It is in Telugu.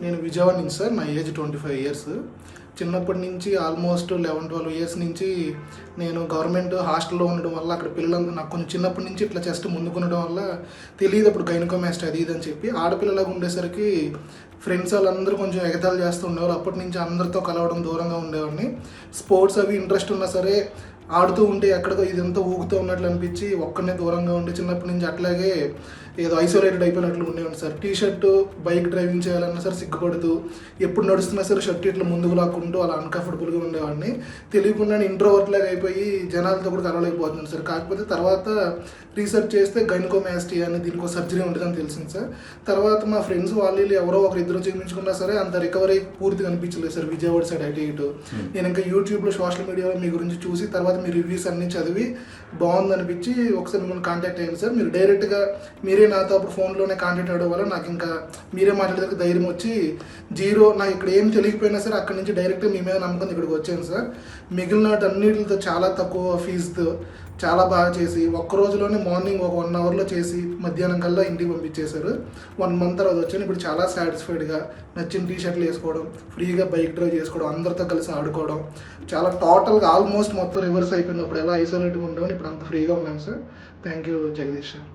నేను విజయవాడ నుంచి సార్. నా ఏజ్ 25 ఇయర్స్. చిన్నప్పటి నుంచి ఆల్మోస్ట్ 11-12 ఇయర్స్ నుంచి నేను గవర్నమెంట్ హాస్టల్లో ఉండడం వల్ల అక్కడ పిల్లలందరూ నాకు కొంచెం చిన్నప్పటి నుంచి ఇట్లా చెస్ట్ ముందుకుండడం వల్ల తెలియదు అప్పుడు గైనకోమాస్టియా అది ఇది అని చెప్పి. ఆడపిల్లలాగా ఉండేసరికి ఫ్రెండ్స్ వాళ్ళందరూ కొంచెం ఎగతాళి చేస్తూ ఉండేవారు. అప్పటి నుంచి అందరితో కలవడం, దూరంగా ఉండేవాడిని. స్పోర్ట్స్ అవి ఇంట్రెస్ట్ ఉన్నా సరే ఆడుతూ ఉంటే ఎక్కడికో ఇదంతా ఊగుతూ ఉన్నట్లు అనిపించి ఒక్కనే దూరంగా ఉండి చిన్నప్పటి నుంచి అట్లాగే ఏదో ఐసోలేటెడ్ అయిపోయినట్లు ఉండేవాడిని sir. T shirt bike driving చేయాలన్నా సరే సిగ్గుపడుతూ, ఎప్పుడు నడుస్తున్నా సరే షర్ట్ ఇట్లా ముందుకు లాక్కుంటూ అలా అన్కంఫర్టబుల్గా ఉండేవాడిని. తెలియకుండానే ఇంట్రోవర్ట్ లాగా అయిపోయి జనాలతో కూడా కలవలేకపోతున్నాను సార్. కాకపోతే తర్వాత రీసెర్చ్ చేస్తే గైనకోమాస్టియా అని దీనికి సర్జరీ ఉంటుందని తెలిసింది సార్. తర్వాత మా ఫ్రెండ్స్ వాళ్ళు ఎవరో ఒకరిద్దరు చూపించుకున్నా సరే అంత రికవరీ పూర్తిగా అనిపించలేదు సార్. విజయవాడ సైడ్ అటు ఇటు నేను ఇంకా యూట్యూబ్లో సోషల్ మీడియాలో మీ గురించి చూసి తర్వాత మీ రివ్యూస్ అన్నీ చదివి బాగుంది అనిపించి ఒకసారి మిమ్మల్ని కాంటాక్ట్ అయ్యాను సార్. మీరు డైరెక్ట్గా మీరే నాతో అప్పుడు ఫోన్లోనే కాంటాక్ట్ అవ్వడం వల్ల నాకు ఇంకా మీరే మాట్లాడేందుకు ధైర్యం వచ్చి నాకు ఇక్కడ ఏం తెలియకపోయినా సరే అక్కడి నుంచి డైరెక్ట్గా మీ మీద నమ్మకం ఇక్కడికి వచ్చాను సార్. మిగిలిన అన్నిటితో చాలా తక్కువ ఫీజుతో చాలా బాగా చేసి ఒక్క రోజులోనే మార్నింగ్ ఒక 1 అవర్లో చేసి మధ్యాహ్నం కల్లా ఇంటికి పంపించేశారు. 1 మంత్ తర్వాత వచ్చాను. ఇప్పుడు చాలా సాటిస్ఫైడ్గా నచ్చిన టీ షర్ట్లు వేసుకోవడం, ఫ్రీగా బైక్ డ్రైవ్ చేసుకోవడం, అందరితో కలిసి ఆడుకోవడం, చాలా టోటల్గా ఆల్మోస్ట్ మొత్తం రివర్స్ అయిపోయినప్పుడు ఎలా ఐసోలేట్గా ఉండడం ఇప్పుడు అంత ఫ్రీగా ఉన్నాను sir. Thank you Jagadish sir.